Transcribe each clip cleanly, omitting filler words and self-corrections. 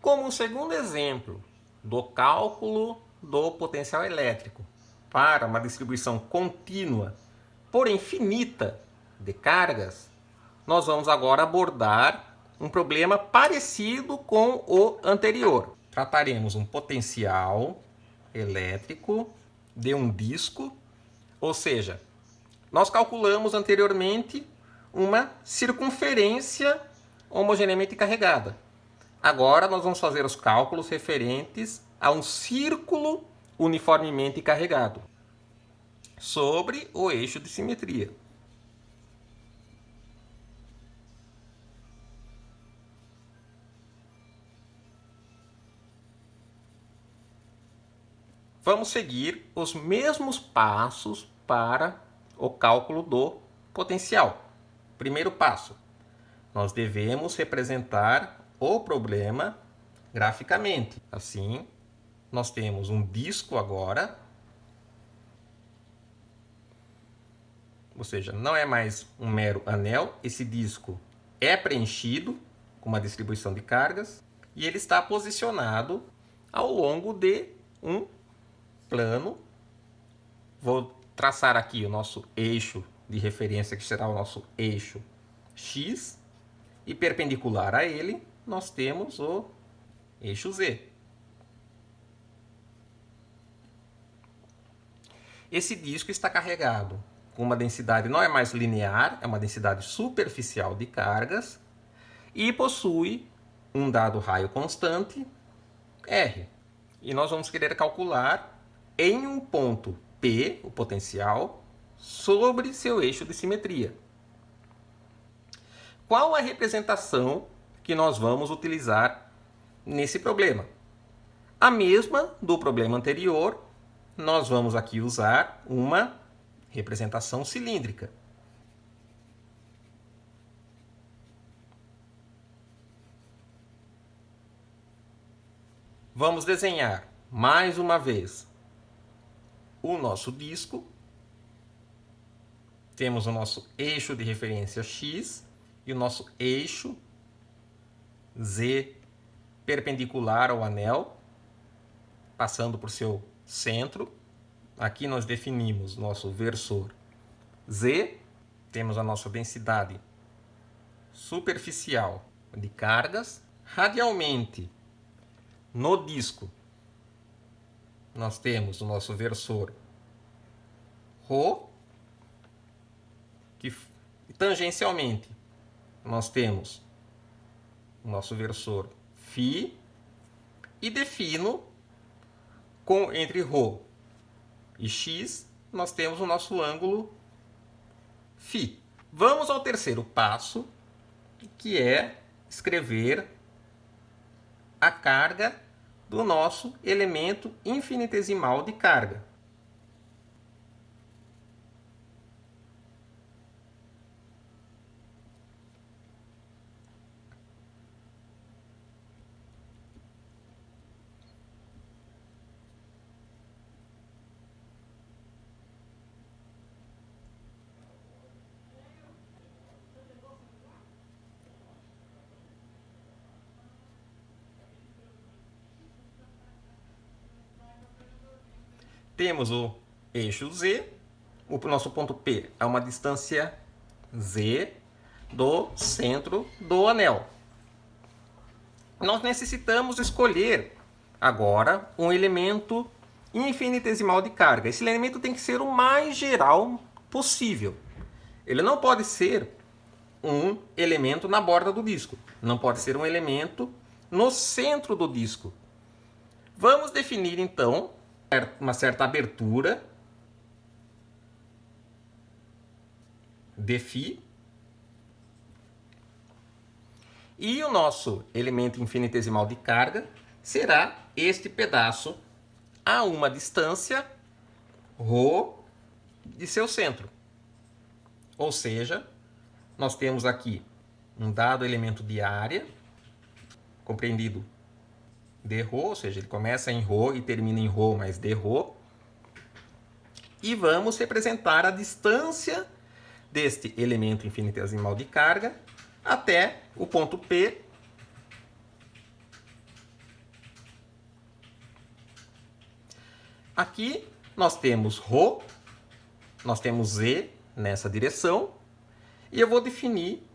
como um segundo exemplo do cálculo do potencial elétrico para uma distribuição contínua, porém finita, de cargas, nós vamos agora abordar um problema parecido com o anterior. Trataremos um potencial elétrico de um disco, ou seja, nós calculamos anteriormente uma circunferência homogeneamente carregada. Agora nós vamos fazer os cálculos referentes a um círculo uniformemente carregado sobre o eixo de simetria. Vamos seguir os mesmos passos para o cálculo do potencial. Primeiro passo, nós devemos representar o problema graficamente. Assim, nós temos um disco agora, ou seja, não é mais um mero anel, esse disco é preenchido com uma distribuição de cargas e ele está posicionado ao longo de um plano. Vou traçar aqui o nosso eixo de referência, que será o nosso eixo X, e perpendicular a ele nós temos o eixo Z. Esse disco está carregado com uma densidade, não é mais linear, é uma densidade superficial de cargas e possui um dado raio constante, R. E nós vamos querer calcular em um ponto P, o potencial, sobre seu eixo de simetria. Qual a representação que nós vamos utilizar nesse problema? A mesma do problema anterior, nós vamos aqui usar uma representação cilíndrica. Vamos desenhar mais uma vez o nosso disco. Temos o nosso eixo de referência X e o nosso eixo Z perpendicular ao anel, passando por seu centro. Aqui nós definimos nosso versor Z, temos a nossa densidade superficial de cargas. Radialmente, no disco, nós temos o nosso versor ρ, que tangencialmente nós temos o nosso versor φ, e defino entre ρ e x nós temos o nosso ângulo φ. Vamos ao terceiro passo, que é escrever a carga do nosso elemento infinitesimal de carga. Temos o eixo Z, o nosso ponto P é uma distância Z do centro do anel. Nós necessitamos escolher agora um elemento infinitesimal de carga. Esse elemento tem que ser o mais geral possível. Ele não pode ser um elemento na borda do disco. Não pode ser um elemento no centro do disco. Vamos definir então uma certa abertura de φ, e o nosso elemento infinitesimal de carga será este pedaço a uma distância ρ de seu centro. Ou seja, nós temos aqui um dado elemento de área, compreendido dρ, ou seja, ele começa em ρ e termina em ρ mais dρ. E vamos representar a distância deste elemento infinitesimal de carga até o ponto P, Aqui nós temos ρ, nós temos z nessa direção, e eu vou definir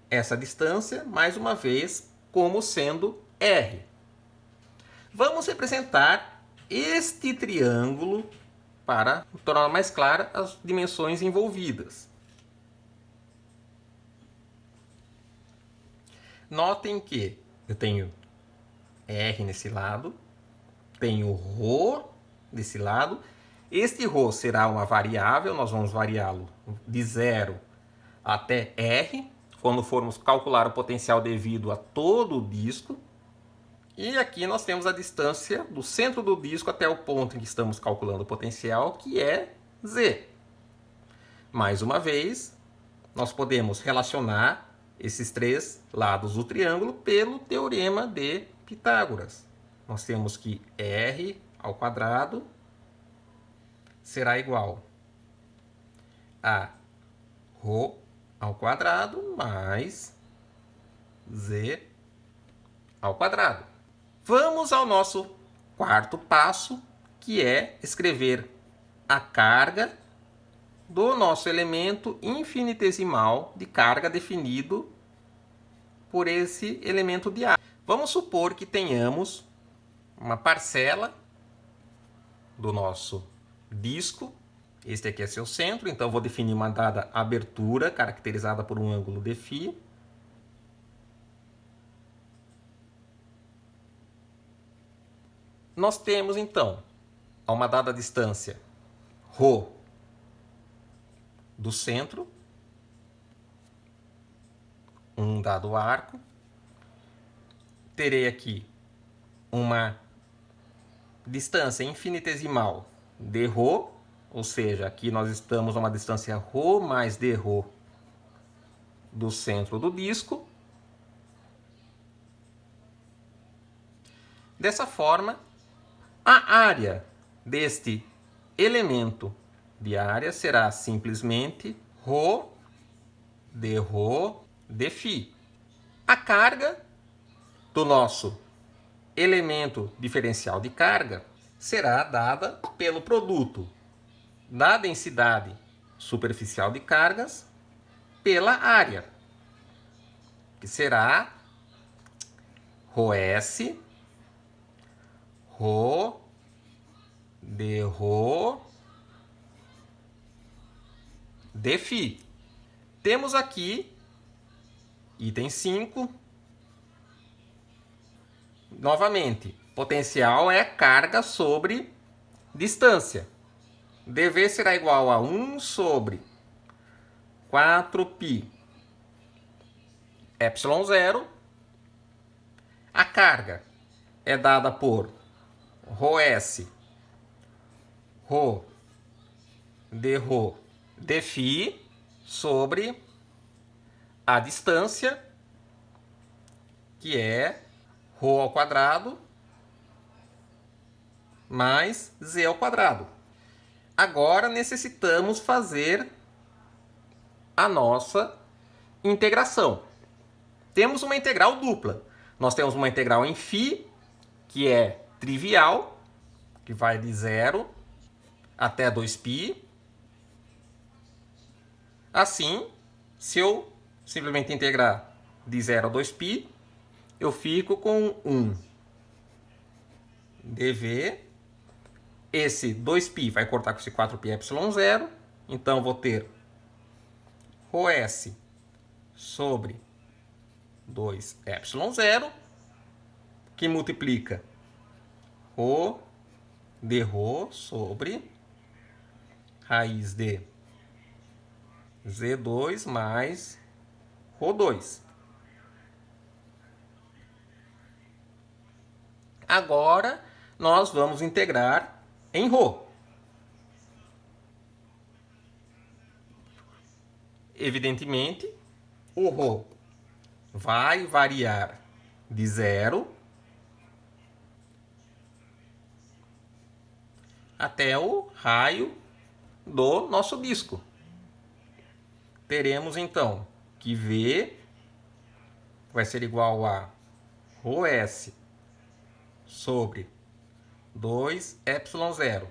essa distância, mais uma vez, como sendo r. Vamos representar este triângulo para tornar mais clara as dimensões envolvidas. Notem que eu tenho r nesse lado, tenho ρ desse lado. Este ρ será uma variável, nós vamos variá-lo de 0 até r, quando formos calcular o potencial devido a todo o disco. E aqui nós temos a distância do centro do disco até o ponto em que estamos calculando o potencial, que é z. Mais uma vez, nós podemos relacionar esses três lados do triângulo pelo teorema de Pitágoras. Nós temos que r ao quadrado será igual a ρ ao quadrado mais z ao quadrado. Vamos ao nosso quarto passo, que é escrever a carga do nosso elemento infinitesimal de carga definido por esse elemento de área. Vamos supor que tenhamos uma parcela do nosso disco. Este aqui é seu centro, então vou definir uma dada abertura caracterizada por um ângulo de φ. Nós temos então, a uma dada distância, ρ do centro, um dado arco. Terei aqui uma distância infinitesimal dρ, ou seja, aqui nós estamos a uma distância ρ mais dρ do centro do disco. Dessa forma, a área deste elemento de área será simplesmente ρ dρ de φ. A carga do nosso elemento diferencial de carga será dada pelo produto da densidade superficial de cargas pela área, que será ρs ρ dρ de φ. Temos aqui, item 5, novamente, potencial é carga sobre distância. dV será igual a 1 sobre 4π ε0. A carga é dada por ρs ρ dρ de φ sobre a distância, que é ρ ao quadrado mais z ao quadrado. Agora necessitamos fazer a nossa integração. Temos uma integral dupla. Nós temos uma integral em φ, que é trivial, que vai de 0 até 2π. Assim, se eu simplesmente integrar de 0 a 2π, eu fico com 1 dv. Esse 2π vai cortar com esse 4π ε0. Então, vou ter ρs sobre 2ε0, que multiplica ρ dρ sobre raiz de z2 mais ρ2. Agora, nós vamos integrar em ρ. Evidentemente, o ρ vai variar de 0 até o raio do nosso disco. Teremos então que V vai ser igual a ρs sobre 2ε0.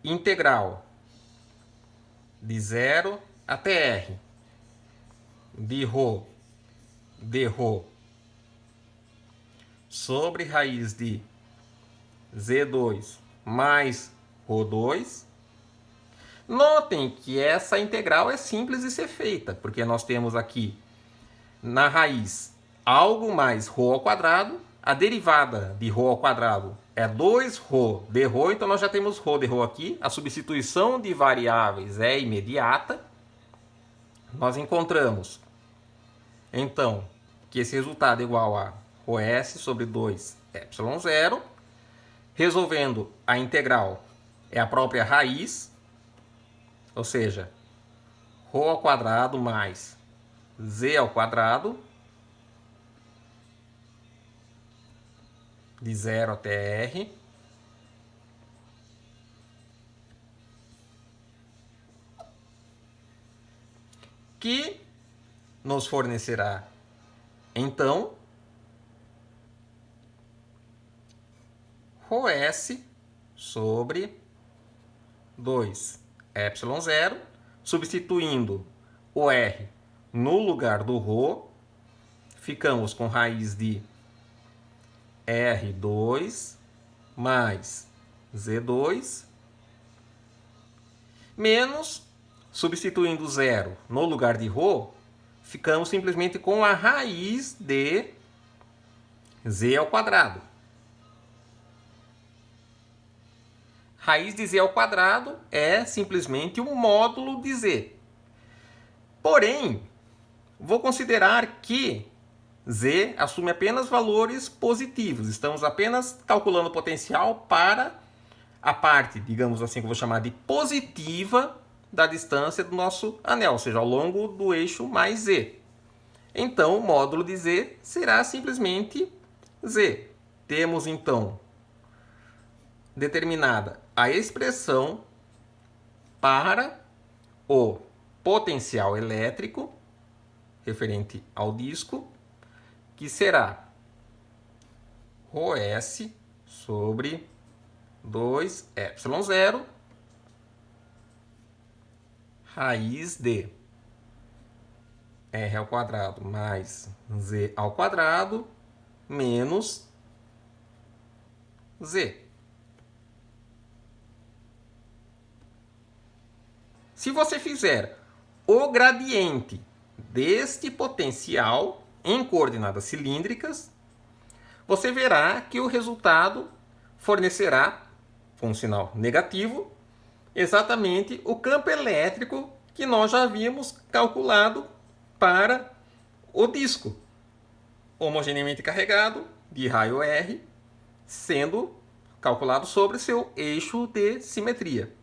Integral de 0 até r de ρ sobre raiz de z2 mais ρ2. Notem que essa integral é simples de ser feita, porque nós temos aqui na raiz algo mais ρ ao quadrado, a derivada de ρ ao quadrado é 2ρ de ρ, então nós já temos ρ de ρ aqui, a substituição de variáveis é imediata. Nós encontramos, então, que esse resultado é igual a ρs sobre 2ε0. Resolvendo a integral é a própria raiz, ou seja, ρ ao quadrado mais z ao quadrado, de 0 até r, que nos fornecerá, então, ρs sobre 2ε0, substituindo o r no lugar do ρ, ficamos com raiz de R2 mais Z2, menos, substituindo 0 no lugar de ρ, ficamos simplesmente com a raiz de z ao quadrado. Raiz de z ao quadrado é simplesmente um módulo de z. Porém, vou considerar que z assume apenas valores positivos. Estamos apenas calculando o potencial para a parte, digamos assim, que eu vou chamar de positiva da distância do nosso anel, ou seja, ao longo do eixo mais z. Então, o módulo de z será simplesmente z. Temos, então, determinada a expressão para o potencial elétrico referente ao disco, que será ρs sobre 2ε0 raiz de r ao quadrado mais z ao quadrado menos z. Se você fizer o gradiente deste potencial em coordenadas cilíndricas, você verá que o resultado fornecerá, com um sinal negativo, exatamente o campo elétrico que nós já havíamos calculado para o disco homogeneamente carregado de raio R, sendo calculado sobre seu eixo de simetria.